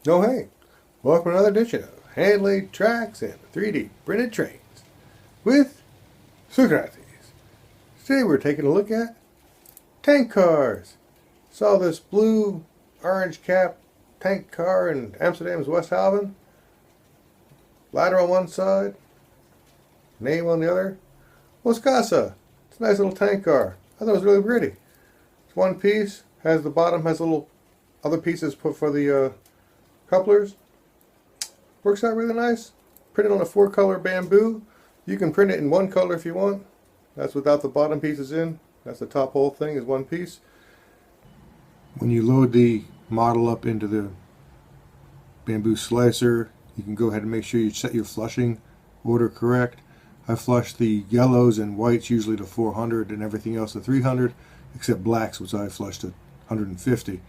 Oh hey, welcome to another edition of hand-laid tracks and 3D printed trains with Socrates. Today we're taking a look at tank cars. Saw this blue orange cap tank car in Amsterdam's Westhaven. Ladder on one side, name on the other. Wascosa. It's a nice little tank car. I thought it was really pretty. It's one piece, has the bottom has little other pieces put for the couplers. Works out really nice. Printed on a 4-color bamboo. You can print it in one color if you want. That's without the bottom pieces in. That's the top whole thing is one piece. When you load the model up into the bamboo slicer, you can go ahead and make sure you set your flushing order correct. I flush the yellows and whites usually to 400 and everything else to 300, except blacks, which I flushed to 150.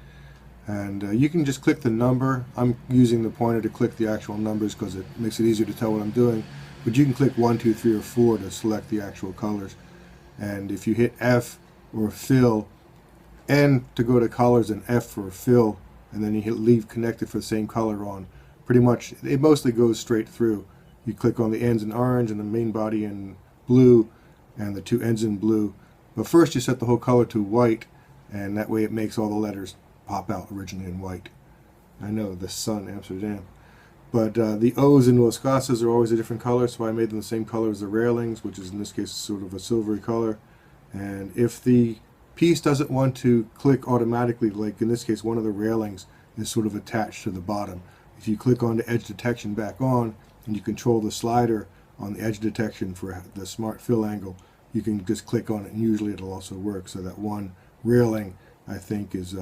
And you can just click the number. I'm using the pointer to click the actual numbers because it makes it easier to tell what I'm doing. But you can click 1, 2, 3, or 4 to select the actual colors. And if you hit F or fill, N to go to colors and F for fill, and then you hit leave connected for the same color on, pretty much it mostly goes straight through. You click on the ends in orange and the main body in blue and the two ends in blue. But first you set the whole color to white, and that way it makes all the letters pop out originally in white. I know, the sun, Amsterdam. But the O's in Wascosas are always a different color, so I made them the same color as the railings, which is in this case sort of a silvery color. And if the piece doesn't want to click automatically, like in this case one of the railings is sort of attached to the bottom, if you click on the edge detection back on and you control the slider on the edge detection for the smart fill angle, you can just click on it and usually it'll also work. So that one railing I think is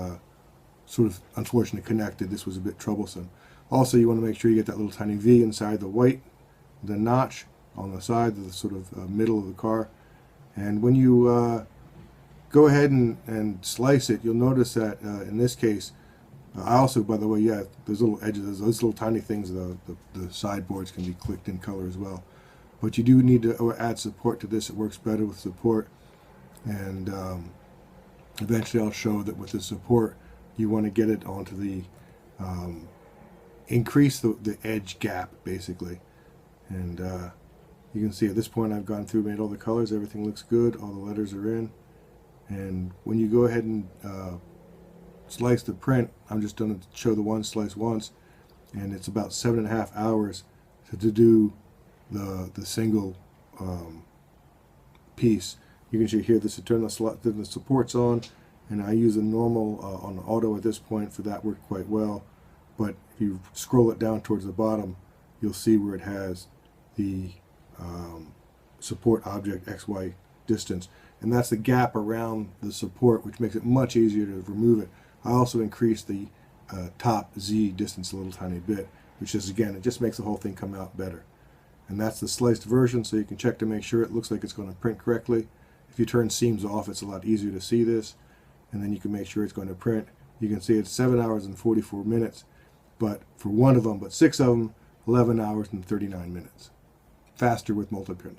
sort of unfortunately connected. This was a bit troublesome. Also, you want to make sure you get that little tiny V inside the white, the notch on the side, the sort of middle of the car. And when you go ahead and slice it, you'll notice that in this case, I also, by the way, yeah, those little edges, those little tiny things, the sideboards can be clicked in color as well. But you do need to add support to this. It works better with support. And eventually I'll show that with the support, you want to get it onto the, increase the edge gap, basically. And you can see at this point I've gone through, made all the colors, everything looks good, all the letters are in. And when you go ahead and slice the print, I'm just going to show the one slice once, and it's about 7.5 hours to do the single piece. You can see here this turn the supports on, and I use a normal on auto at this point. For that worked quite well. But if you scroll it down towards the bottom, you'll see where it has the support object XY distance, and that's the gap around the support, which makes it much easier to remove it. I also increased the top Z distance a little tiny bit, which is, again, it just makes the whole thing come out better. And that's the sliced version, so you can check to make sure it looks like it's going to print correctly. If you turn seams off, it's a lot easier to see this, and then you can make sure it's going to print. You can see it's 7 hours and 44 minutes, but for one of them, but 6 of them, 11 hours and 39 minutes. Faster with multi-print.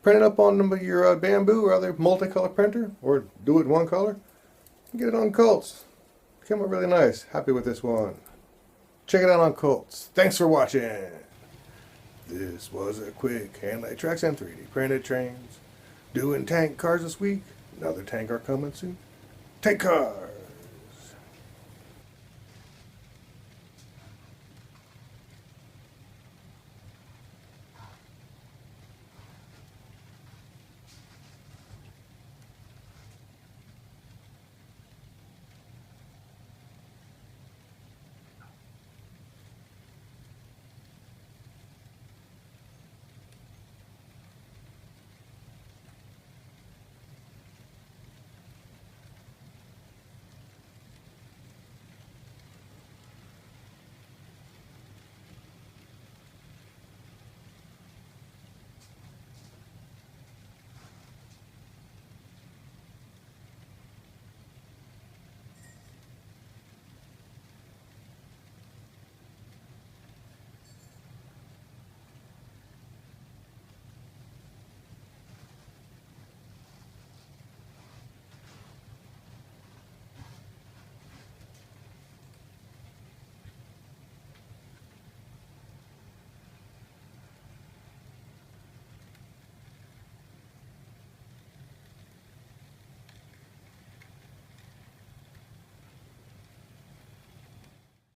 Print it up on your bamboo or other multicolor printer, or do it one color. Get it on Colts. Came out really nice. Happy with this one. Check it out on Colts. Thanks for watching. This was a quick hand-laid tracks and 3D printed trains. Doing tank cars this week. Another tank car coming soon. Tank car!